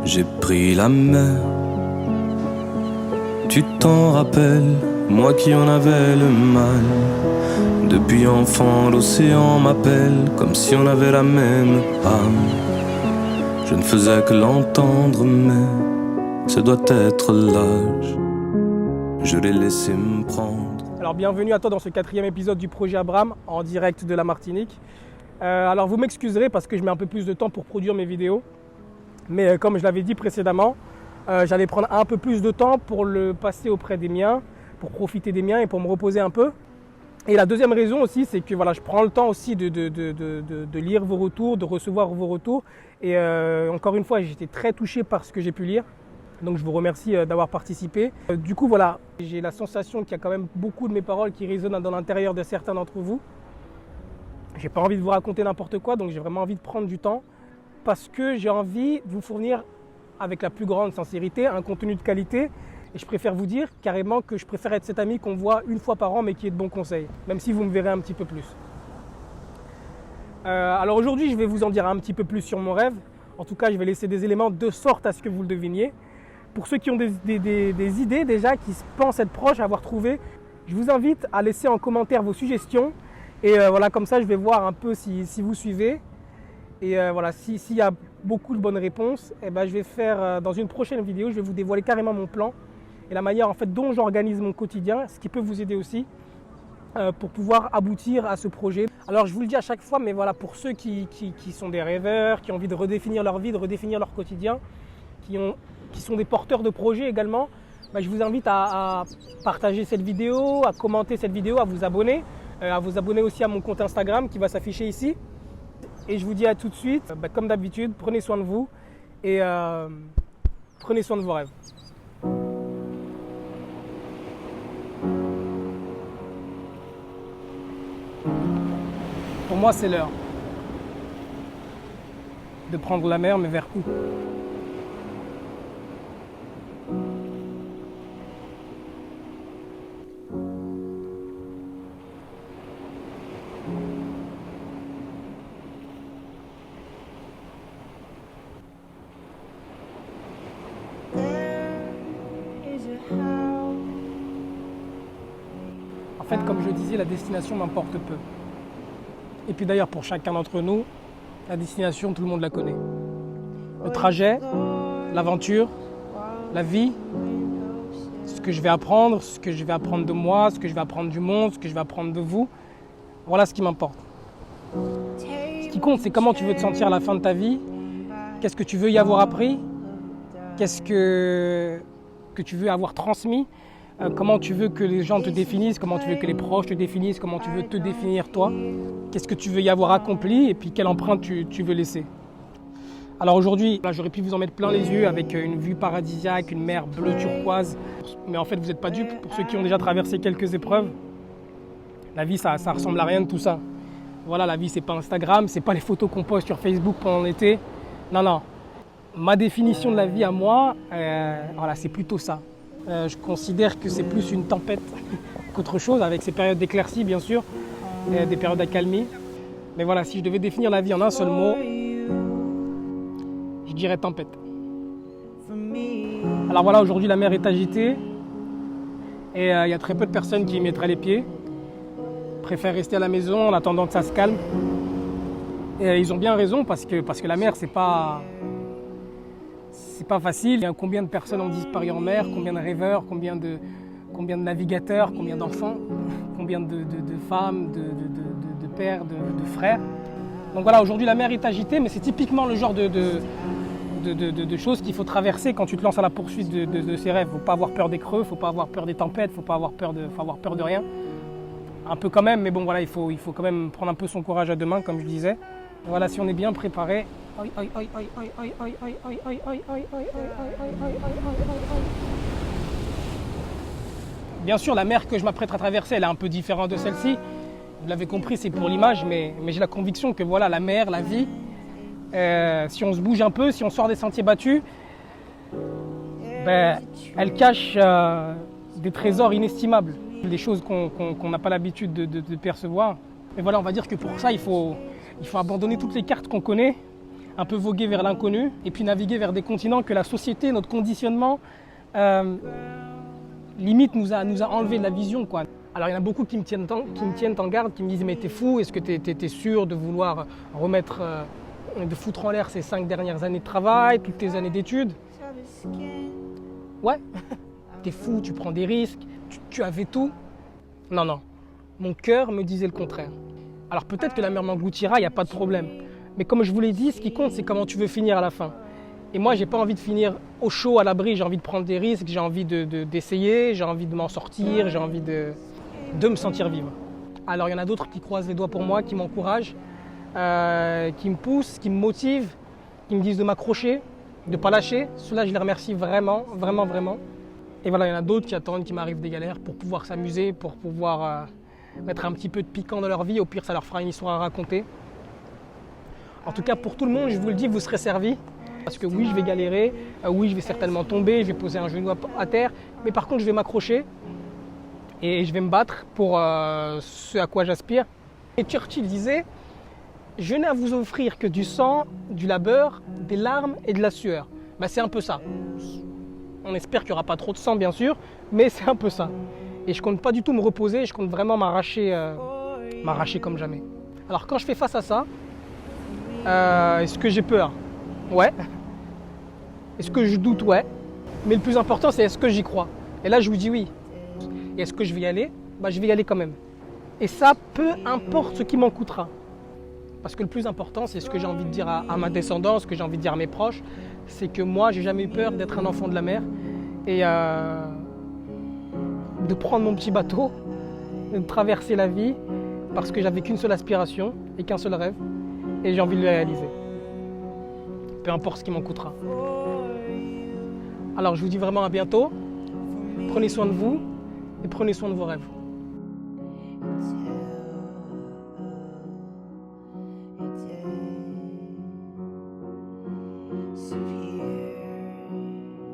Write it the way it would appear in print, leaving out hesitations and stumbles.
j'ai pris la mer. Tu t'en rappelles, moi qui en avais le mal. Depuis enfant, l'océan m'appelle, comme si on avait la même âme. Je ne faisais que l'entendre, mais ce doit être l'âge. Je l'ai laissé me prendre. Alors bienvenue à toi dans ce 4e épisode du projet Abraham, en direct de la Martinique. Alors vous m'excuserez parce que je mets un peu plus de temps pour produire mes vidéos. Mais comme je l'avais dit précédemment, j'allais prendre un peu plus de temps pour le passer auprès des miens, pour profiter des miens et pour me reposer un peu. Et la deuxième raison aussi, c'est que voilà, je prends le temps aussi de lire vos retours, de recevoir vos retours. Et encore une fois, j'étais très touché par ce que j'ai pu lire. Donc je vous remercie d'avoir participé. Du coup voilà, j'ai la sensation qu'il y a quand même beaucoup de mes paroles qui résonnent dans l'intérieur de certains d'entre vous. J'ai pas envie de vous raconter n'importe quoi, donc j'ai vraiment envie de prendre du temps. Parce que j'ai envie de vous fournir avec la plus grande sincérité un contenu de qualité. Et je préfère vous dire carrément que je préfère être cet ami qu'on voit une fois par an mais qui est de bons conseils. Même si vous me verrez un petit peu plus. Alors aujourd'hui je vais vous en dire un petit peu plus sur mon rêve. En tout cas je vais laisser des éléments de sorte à ce que vous le deviniez. Pour ceux qui ont des idées déjà, qui pensent être proches, avoir trouvé, je vous invite à laisser en commentaire vos suggestions. Et voilà, comme ça je vais voir un peu si vous suivez. Et voilà, s'il y a beaucoup de bonnes réponses, eh ben, je vais faire dans une prochaine vidéo, je vais vous dévoiler carrément mon plan et la manière en fait, dont j'organise mon quotidien, ce qui peut vous aider aussi pour pouvoir aboutir à ce projet. Alors je vous le dis à chaque fois, mais voilà, pour ceux qui sont des rêveurs, qui ont envie de redéfinir leur vie, de redéfinir leur quotidien, qui sont des porteurs de projets également, bah, je vous invite à partager cette vidéo, à commenter cette vidéo, à vous abonner aussi à mon compte Instagram qui va s'afficher ici. Et je vous dis à tout de suite, comme d'habitude, prenez soin de vous et prenez soin de vos rêves. Pour moi, c'est l'heure de prendre la mer, mais vers où ? En fait, comme je disais, la destination m'importe peu. Et puis d'ailleurs, pour chacun d'entre nous, la destination, tout le monde la connaît. Le trajet, l'aventure, la vie, ce que je vais apprendre, ce que je vais apprendre de moi, ce que je vais apprendre du monde, ce que je vais apprendre de vous. Voilà ce qui m'importe. Ce qui compte, c'est comment tu veux te sentir à la fin de ta vie, qu'est-ce que tu veux y avoir appris, qu'est-ce que tu veux avoir transmis, comment tu veux que les gens te définissent, comment tu veux que les proches te définissent, comment tu veux te définir toi, qu'est-ce que tu veux y avoir accompli et puis quelle empreinte tu veux laisser. Alors aujourd'hui, j'aurais pu vous en mettre plein les yeux avec une vue paradisiaque, une mer bleue turquoise, mais en fait vous n'êtes pas dupes. Pour ceux qui ont déjà traversé quelques épreuves, la vie ça ressemble à rien de tout ça. Voilà, la vie c'est pas Instagram, c'est pas les photos qu'on poste sur Facebook pendant l'été. Non. Ma définition de la vie à moi, voilà, c'est plutôt ça. Je considère que c'est plus une tempête qu'autre chose, avec ses périodes d'éclaircie bien sûr, des périodes d'accalmie. Mais voilà, si je devais définir la vie en un seul mot, je dirais tempête. Alors voilà, aujourd'hui la mer est agitée et il y a très peu de personnes qui y mettraient les pieds. Préfèrent rester à la maison en attendant que ça se calme. Et ils ont bien raison parce que la mer c'est pas facile. Combien de personnes ont disparu en mer, combien de rêveurs, combien de navigateurs, combien d'enfants, combien de femmes, de pères, de frères. Donc voilà, aujourd'hui la mer est agitée, mais c'est typiquement le genre de choses qu'il faut traverser quand tu te lances à la poursuite de ces rêves. Il ne faut pas avoir peur des creux, il ne faut pas avoir peur des tempêtes, il ne faut pas avoir peur de rien. Un peu quand même, mais bon voilà, il faut quand même prendre un peu son courage à deux mains, comme je disais. Voilà, si on est bien préparé. Bien sûr, la mer que je m'apprête à traverser, elle est un peu différente de celle-ci. Vous l'avez compris, c'est pour l'image, mais j'ai la conviction que voilà, la mer, la vie, si on se bouge un peu, si on sort des sentiers battus, elle cache des trésors inestimables, des choses qu'on n'a pas l'habitude de percevoir. Mais voilà, on va dire que pour ça, il faut abandonner toutes les cartes qu'on connaît, un peu voguer vers l'inconnu et puis naviguer vers des continents que la société, notre conditionnement, limite nous a enlevé de la vision, quoi. Alors il y en a beaucoup qui me tiennent en garde, qui me disent mais t'es fou, est-ce que t'es sûr de vouloir remettre, de foutre en l'air ces 5 dernières années de travail, toutes tes années d'études? Ouais, t'es fou, tu prends des risques, tu avais tout. Non, non, mon cœur me disait le contraire. Alors peut-être que la mer m'engloutira, il n'y a pas de problème. Mais comme je vous l'ai dit, ce qui compte, c'est comment tu veux finir à la fin. Et moi, j'ai pas envie de finir au chaud, à l'abri, j'ai envie de prendre des risques, j'ai envie d'essayer, j'ai envie de m'en sortir, j'ai envie de me sentir vivre. Alors il y en a d'autres qui croisent les doigts pour moi, qui m'encouragent, qui me poussent, qui me motivent, qui me disent de m'accrocher, de ne pas lâcher. Ceux-là, je les remercie vraiment, vraiment, vraiment. Et voilà, il y en a d'autres qui attendent qu'il m'arrive des galères pour pouvoir s'amuser, pour pouvoir mettre un petit peu de piquant dans leur vie. Au pire, ça leur fera une histoire à raconter. En tout cas, pour tout le monde, je vous le dis, vous serez servis. Parce que oui, je vais galérer, oui, je vais certainement tomber, je vais poser un genou à terre. Mais par contre, je vais m'accrocher et je vais me battre pour ce à quoi j'aspire. Et Churchill disait, je n'ai à vous offrir que du sang, du labeur, des larmes et de la sueur. Ben, c'est un peu ça. On espère qu'il n'y aura pas trop de sang, bien sûr, mais c'est un peu ça. Et je ne compte pas du tout me reposer, je compte vraiment m'arracher comme jamais. Alors quand je fais face à ça, est-ce que j'ai peur? Ouais. Est-ce que je doute? Ouais. Mais le plus important, c'est est-ce que j'y crois? Et là, je vous dis oui. Et est-ce que je vais y aller? Bah, je vais y aller quand même. Et ça, peu importe ce qui m'en coûtera. Parce que le plus important, c'est ce que j'ai envie de dire à ma descendance, ce que j'ai envie de dire à mes proches, c'est que moi, j'ai jamais eu peur d'être un enfant de la mer et de prendre mon petit bateau, de traverser la vie, parce que j'avais qu'une seule aspiration et qu'un seul rêve, et j'ai envie de le réaliser. Peu importe ce qui m'en coûtera. Alors, je vous dis vraiment à bientôt. Prenez soin de vous et prenez soin de vos rêves.